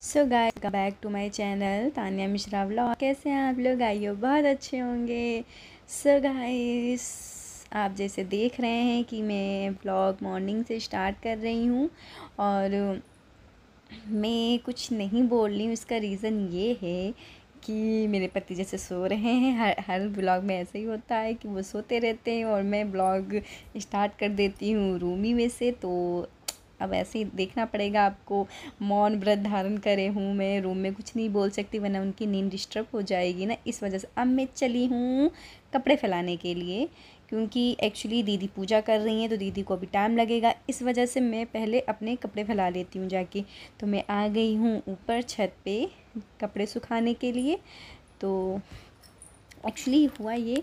So guys welcome back to my channel Tanya Mishra vlog. कैसे हैं आप लोग? आइए बहुत अच्छे होंगे। सो गाइस आप जैसे देख रहे हैं कि मैं व्लॉग मॉर्निंग से स्टार्ट कर रही हूँ और मैं कुछ नहीं बोल रही हूँ। इसका रीज़न ये है कि मेरे पति जैसे सो रहे हैं। हर ब्लॉग में ऐसा ही होता है कि वो सोते रहते हैं और मैं ब्लॉग स्टार्ट कर देती हूँ रूमी में से। तो अब ऐसे ही देखना पड़ेगा आपको। मौन व्रत धारण करे हूँ मैं, रूम में कुछ नहीं बोल सकती वरना उनकी नींद डिस्टर्ब हो जाएगी ना, इस वजह से अब मैं चली हूँ कपड़े फैलाने के लिए, क्योंकि एक्चुअली दीदी पूजा कर रही हैं तो दीदी को अभी टाइम लगेगा। इस वजह से मैं पहले अपने कपड़े फैला लेती हूँ जाके। तो मैं आ गई हूँ ऊपर छत पे कपड़े सुखाने के लिए। तो एक्चुअली हुआ ये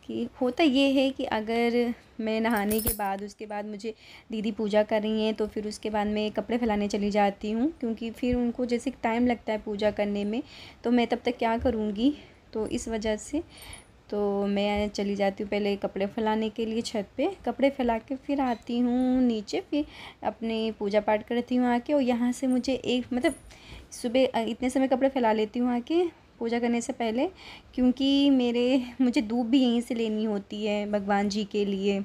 कि होता ये है कि अगर मैं नहाने के बाद उसके बाद मुझे दीदी पूजा कर रही हैं तो फिर उसके बाद मैं कपड़े फैलाने चली जाती हूँ, क्योंकि फिर उनको जैसे टाइम लगता है पूजा करने में, तो मैं तब तक क्या करूँगी। तो इस वजह से तो मैं चली जाती हूँ पहले कपड़े फैलाने के लिए छत पे। कपड़े फैला के फिर आती हूँ नीचे, फिर अपने पूजा पाठ करती हूँ आके। और यहाँ से मुझे एक मतलब सुबह इतने समय कपड़े फैला लेती हूँ आके पूजा करने से पहले, क्योंकि मुझे धूप भी यहीं से लेनी होती है भगवान जी के लिए,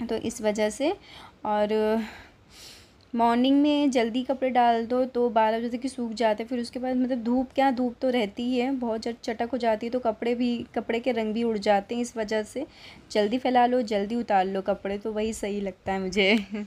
तो इस वजह से। और मॉर्निंग में जल्दी कपड़े डाल दो तो 12 बजे तक सूख जाते हैं। फिर उसके बाद मतलब धूप तो रहती ही है, बहुत चटक हो जाती है, तो कपड़े के रंग भी उड़ जाते हैं। इस वजह से जल्दी फैला लो, जल्दी उतार लो कपड़े, तो वही सही लगता है मुझे।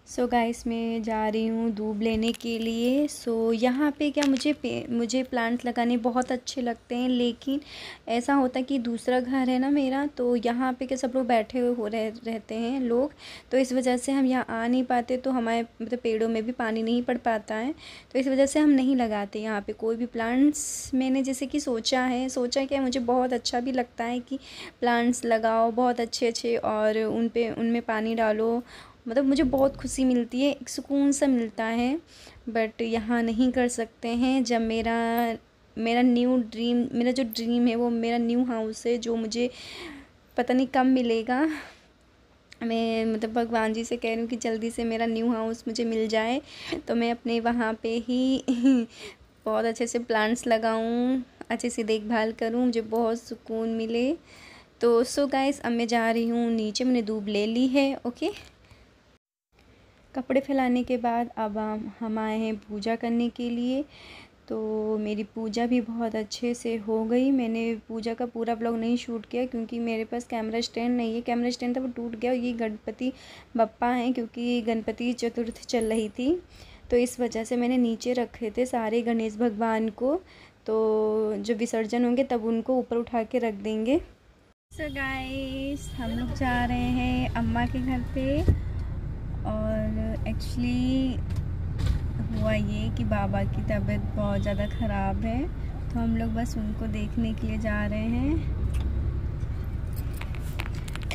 सो गाइस मैं जा रही हूँ दूब लेने के लिए। सो यहाँ पे क्या मुझे प्लांट्स लगाने बहुत अच्छे लगते हैं, लेकिन ऐसा होता है कि दूसरा घर है ना मेरा, तो यहाँ पे क्या सब लोग बैठे हुए रहते हैं लोग, तो इस वजह से हम यहाँ आ नहीं पाते। तो हमारे मतलब पेड़ों में भी पानी नहीं पड़ पाता है, तो इस वजह से हम नहीं लगाते यहाँ पे कोई भी प्लांट्स। मैंने जैसे कि सोचा क्या, मुझे बहुत अच्छा भी लगता है कि प्लांट्स लगाओ बहुत अच्छे अच्छे और उनमें पानी डालो, मतलब मुझे बहुत खुशी मिलती है, एक सुकून सा मिलता है। बट यहाँ नहीं कर सकते हैं। जब मेरा जो ड्रीम है वो मेरा न्यू हाउस है, जो मुझे पता नहीं कब मिलेगा। मैं मतलब भगवान जी से कह रही हूँ कि जल्दी से मेरा न्यू हाउस मुझे मिल जाए, तो मैं अपने वहाँ पे ही बहुत अच्छे से प्लांट्स लगाऊँ, अच्छे से देखभाल करूँ, मुझे बहुत सुकून मिले। तो सो गाइस अब मैं जा रही हूँ नीचे, मैंने दूब ले ली है। ओके, कपड़े फैलाने के बाद अब हम आए हैं पूजा करने के लिए। तो मेरी पूजा भी बहुत अच्छे से हो गई। मैंने पूजा का पूरा व्लॉग नहीं शूट किया क्योंकि मेरे पास कैमरा स्टैंड नहीं है। कैमरा स्टैंड था वो टूट गया। ये गणपति बप्पा हैं, क्योंकि गणपति चतुर्थ चल रही थी, तो इस वजह से मैंने नीचे रखे थे सारे गणेश भगवान को। तो जब विसर्जन होंगे तब उनको ऊपर उठा के रख देंगे। सो गाइस हम लोग जा रहे हैं अम्मा के घर पे। और एक्चुअली हुआ ये कि बाबा की तबीयत बहुत ज़्यादा ख़राब है, तो हम लोग बस उनको देखने के लिए जा रहे हैं।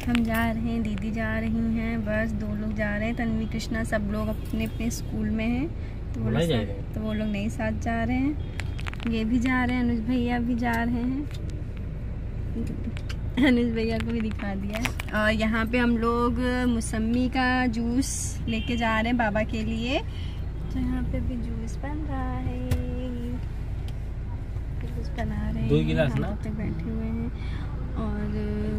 हम जा रहे हैं, दीदी जा रही हैं, बस 2 लोग जा रहे हैं। तन्वी कृष्णा सब लोग अपने अपने स्कूल में हैं, तो वो लोग नहीं साथ जा रहे हैं। ये भी जा रहे हैं, अनुज भैया भी जा रहे हैं। अनुज भैया को भी दिखा दिया। और यहाँ पे हम लोग मौसम्मी का जूस लेके जा रहे हैं बाबा के लिए, तो यहाँ पे भी जूस बन रहा है, जूस बना रहे हैं, 2 गिलास ना पे बैठे हुए हैं। और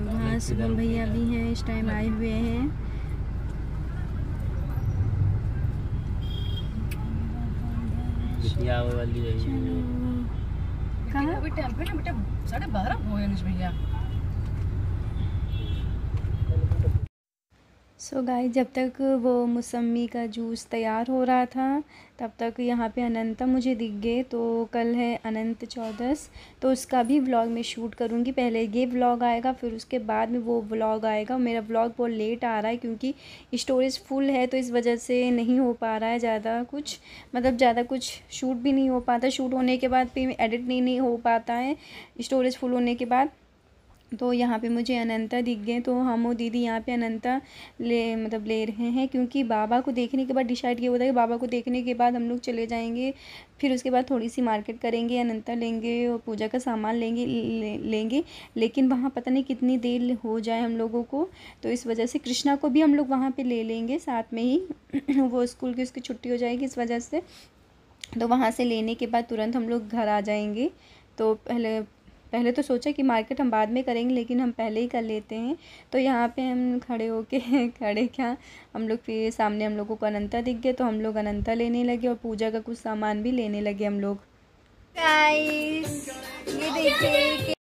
वहाँ शुभम भैया भी हैं, इस टाइम आए हुए हैं। वाली है। कहाँ बेटा 12:30 हो गए अनुज भैया। सो गाइस जब तक वो मौसम्मी का जूस तैयार हो रहा था तब तक यहाँ पे अनंता मुझे दिख गए। तो कल है अनंत चौदस, तो उसका भी व्लॉग मैं शूट करूँगी। पहले ये व्लॉग आएगा, फिर उसके बाद में वो व्लॉग आएगा। मेरा व्लॉग बहुत लेट आ रहा है क्योंकि स्टोरेज फुल है, तो इस वजह से नहीं हो पा रहा है ज़्यादा कुछ शूट भी नहीं हो पाता। शूट होने के बाद फिर एडिट नहीं हो पाता है स्टोरेज फुल होने के बाद। तो यहाँ पे मुझे अनंता दिख गए, तो हम और दीदी यहाँ पे अनंता ले रहे हैं, क्योंकि बाबा को देखने के बाद डिसाइड किया होता है कि बाबा को देखने के बाद हम लोग चले जाएंगे। फिर उसके बाद थोड़ी सी मार्केट करेंगे, अनंता लेंगे और पूजा का सामान लेंगे। लेकिन वहाँ पता नहीं कितनी देर हो जाए हम लोगों को, तो इस वजह से कृष्णा को भी हम लोग वहाँ पर ले लेंगे साथ में ही। वो स्कूल की उसकी छुट्टी हो जाएगी, इस वजह से तो वहाँ से लेने के बाद तुरंत हम लोग घर आ जाएंगे। तो पहले पहले तो सोचा कि मार्केट हम बाद में करेंगे, लेकिन हम पहले ही कर लेते हैं। तो यहाँ पे हम खड़े होके खड़े क्या, हम लोग फिर सामने हम लोगों को अनंता दिख गया, तो हम लोग अनंता लेने लगे और पूजा का कुछ सामान भी लेने लगे हम लोग। गाइस ये देखिए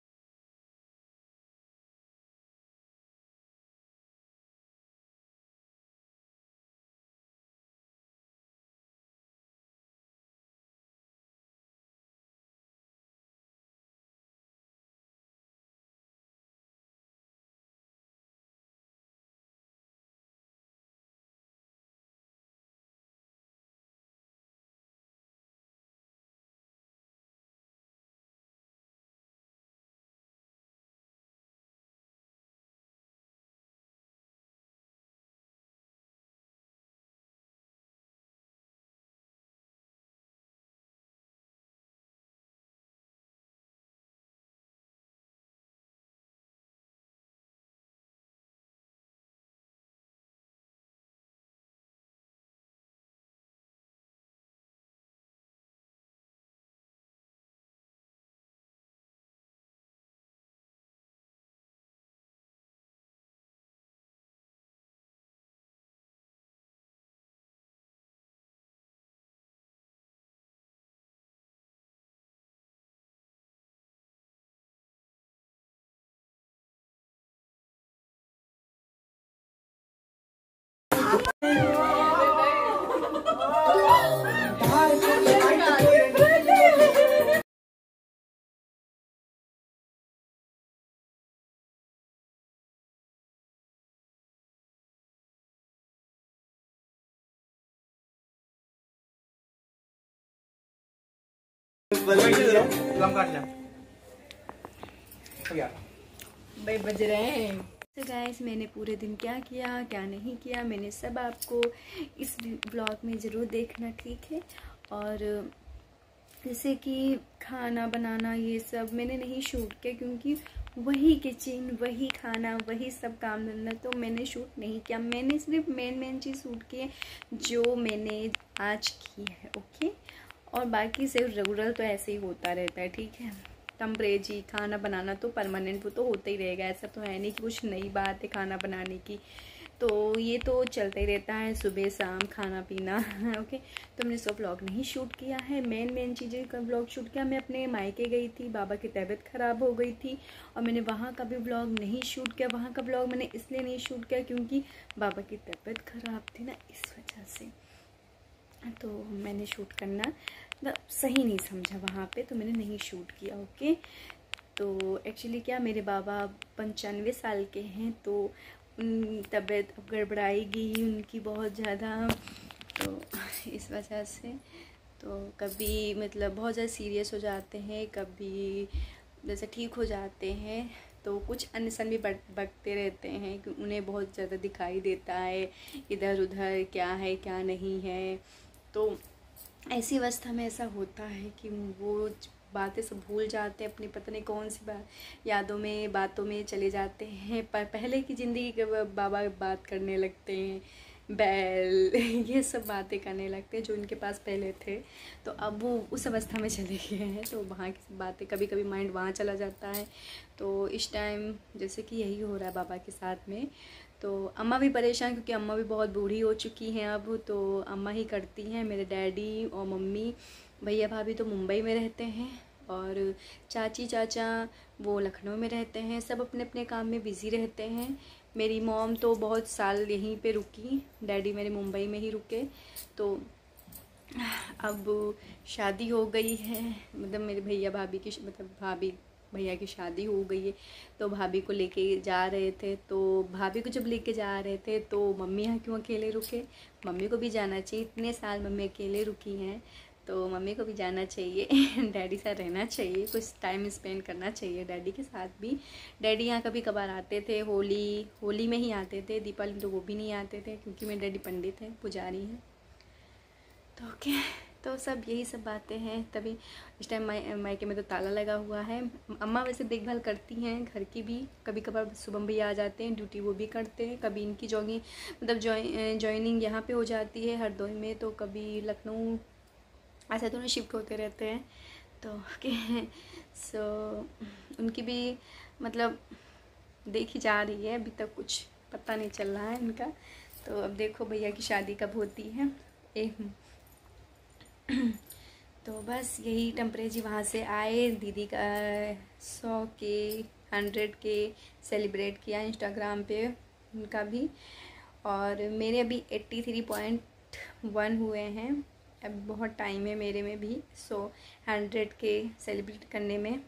भाई बज रहे हैं। तो गाइस मैंने पूरे दिन क्या किया क्या नहीं किया, मैंने सब आपको इस ब्लॉग में ज़रूर देखना, ठीक है। और जैसे कि खाना बनाना ये सब मैंने नहीं शूट किया, क्योंकि वही किचन वही खाना वही सब काम धंधा, तो मैंने शूट नहीं किया। मैंने सिर्फ मेन चीज़ शूट की है जो मैंने आज की है, ओके। और बाकी सिर्फ रेगुलर तो ऐसे ही होता रहता है, ठीक है। टेम्परेरी खाना बनाना तो परमानेंट वो तो होता ही रहेगा, ऐसा तो है नहीं कि कुछ नई बात है खाना बनाने की, तो ये तो चलता ही रहता है सुबह शाम खाना पीना ओके। तो मैंने सब व्लॉग नहीं शूट किया है, मेन चीज़ें का व्लॉग शूट किया। मैं अपने मायके गई थी, बाबा की तबीयत ख़राब हो गई थी और मैंने वहाँ का भी व्लॉग नहीं शूट किया। वहाँ का व्लॉग मैंने इसलिए नहीं शूट किया क्योंकि बाबा की तबीयत ख़राब थी ना, इस वजह से तो मैंने शूट करना सही नहीं समझा वहाँ पे, तो मैंने नहीं शूट किया, ओके। तो एक्चुअली क्या, मेरे बाबा 95 साल के हैं, तो तबीयत अब गड़बड़ाई गई उनकी बहुत ज़्यादा, तो इस वजह से तो कभी मतलब बहुत ज़्यादा सीरियस हो जाते हैं, कभी जैसे ठीक हो जाते हैं, तो कुछ अनसन भी बकते रहते हैं कि उन्हें बहुत ज़्यादा दिखाई देता है इधर उधर क्या है क्या नहीं है। तो ऐसी अवस्था में ऐसा होता है कि वो बातें सब भूल जाते हैं, अपनी पता नहीं कौन सी यादों में बातों में चले जाते हैं। पर पहले की ज़िंदगी के बाबा बात करने लगते हैं, बैल ये सब बातें करने लगते हैं जो उनके पास पहले थे। तो अब वो उस अवस्था में चले गए हैं, तो वहाँ की बातें कभी कभी माइंड वहाँ चला जाता है। तो इस टाइम जैसे कि यही हो रहा है बाबा के साथ में। तो अम्मा भी परेशान, क्योंकि अम्मा भी बहुत बूढ़ी हो चुकी हैं अब, तो अम्मा ही करती हैं। मेरे डैडी और मम्मी भैया भाभी तो मुंबई में रहते हैं, और चाची चाचा वो लखनऊ में रहते हैं। सब अपने अपने काम में बिज़ी रहते हैं। मेरी मॉम तो बहुत साल यहीं पे रुकी, डैडी मेरे मुंबई में ही रुके। तो अब शादी हो गई है, मतलब मेरे भैया भाभी की मतलब भाभी भैया की शादी हो गई है, तो भाभी को लेके जा रहे थे। तो भाभी को जब लेके जा रहे थे तो मम्मी यहाँ क्यों अकेले रुके, मम्मी को भी जाना चाहिए, इतने साल मम्मी अकेले रुकी हैं तो मम्मी को भी जाना चाहिए डैडी साथ रहना चाहिए, कुछ टाइम स्पेंड करना चाहिए डैडी के साथ भी। डैडी यहाँ कभी कभार आते थे, होली में ही आते थे, दीपावली तो वो भी नहीं आते थे क्योंकि मेरे डैडी पंडित हैं, पुजारी हैं। तो ओके, तो सब यही सब बातें हैं। तभी इस टाइम मायके में तो ताला लगा हुआ है। अम्मा वैसे देखभाल करती हैं घर की भी, कभी कभार शुभम भैया आ जाते हैं, ड्यूटी वो भी करते हैं। कभी इनकी जॉइनिंग यहाँ पे हो जाती है हरदोई में, तो कभी लखनऊ ऐसे दोनों शिफ्ट होते रहते हैं। तो ओके सो उनकी भी मतलब देखी जा रही है, अभी तक कुछ पता नहीं चल रहा है इनका। तो अब देखो भैया की शादी कब होती है। एक तो बस यही टेम्परेचर वहाँ से आए, दीदी का 100 के 100 के सेलिब्रेट किया इंस्टाग्राम पे उनका भी, और मेरे अभी 83.1 हुए हैं। अब बहुत टाइम है मेरे में भी। सो 100 के सेलिब्रेट करने में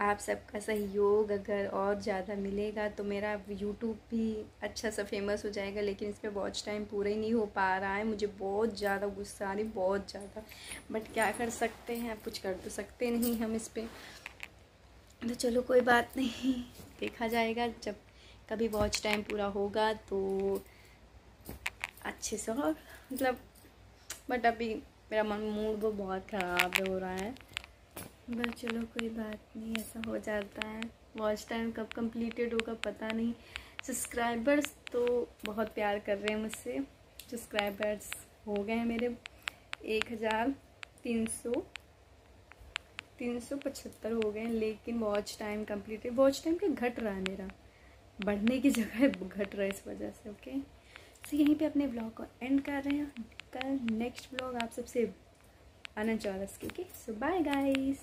आप सबका सहयोग अगर और ज़्यादा मिलेगा तो मेरा यूट्यूब भी अच्छा सा फेमस हो जाएगा। लेकिन इस पर वॉच टाइम पूरा ही नहीं हो पा रहा है, मुझे बहुत ज़्यादा गुस्सा आ रही, बहुत ज़्यादा। बट क्या कर सकते हैं, आप कुछ कर तो सकते नहीं हम इस पर। तो चलो कोई बात नहीं, देखा जाएगा जब कभी वॉच टाइम पूरा होगा तो अच्छे से। और मतलब बट अभी मेरा मूड वो बहुत ख़राब हो रहा है। बस चलो कोई बात नहीं, ऐसा हो जाता है। वॉच टाइम कब कंप्लीटेड होगा पता नहीं। सब्सक्राइबर्स तो बहुत प्यार कर रहे हैं मुझसे, सब्सक्राइबर्स हो गए हैं मेरे 1375 हो गए हैं। लेकिन watch time completed, watch time क्या घट रहा है मेरा, बढ़ने की जगह घट रहा है इस वजह से। ओके तो यहीं पे अपने व्लॉग को एंड कर रहे हैं। कल नेक्स्ट व्लॉग आप सबसे आना चाह रहा है। Okay so bye guys.